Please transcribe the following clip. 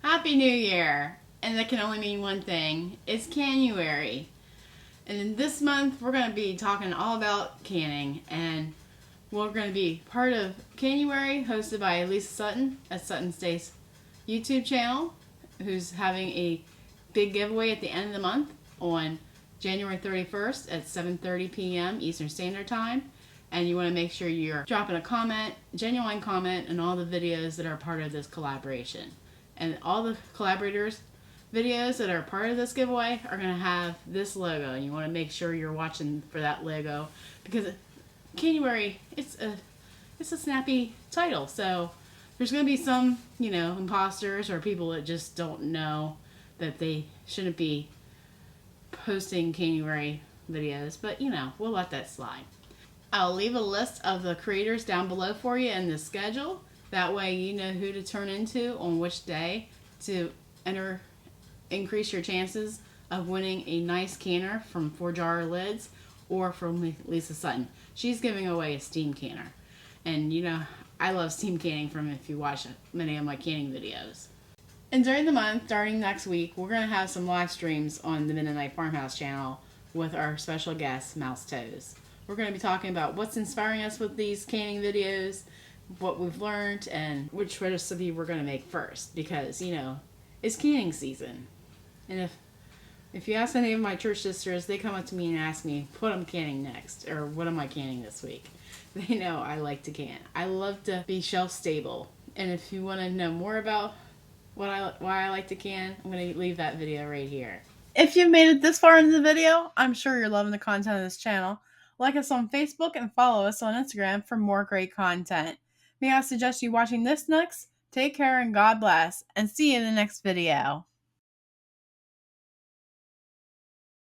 Happy New Year! And that can only mean one thing. It's Canuary. And in this month, we're going to be talking all about canning. And we're going to be part of Canuary, hosted by Lisa Sutton at SuttonsDaze YouTube channel, who's having a big giveaway at the end of the month on January 31st at 7:30 p.m. Eastern Standard Time. And you want to make sure you're dropping a comment, genuine comment, on all the videos that are part of this collaboration. And all the collaborators' videos that are part of this giveaway are going to have this logo. And you want to make sure you're watching for that logo, because Canuary, it's a snappy title. So there's going to be some, imposters or people that just don't know that they shouldn't be posting Canuary videos. But, we'll let that slide. I'll leave a list of the creators down below for you in the schedule. That way you know who to turn into on which day to increase your chances of winning a nice canner from 4-Jar Lids or from Lisa Sutton. She's giving away a steam canner. And I love steam canning from if you watch many of my canning videos. And during the month, starting next week, we're going to have some live streams on the Mennonite Farmhouse channel with our special guest, Mousetoes. We're going to be talking about what's inspiring us with these canning videos, what we've learned, and which recipe we're going to make first. Because, it's canning season. And if you ask any of my church sisters, they come up to me and ask me, what I'm canning next, or what am I canning this week? They know I like to can. I love to be shelf stable. And if you want to know more about why I like to can, I'm going to leave that video right here. If you've made it this far into the video, I'm sure you're loving the content of this channel. Like us on Facebook and follow us on Instagram for more great content. May I suggest you watching this next? Take care and God bless, and see you in the next video.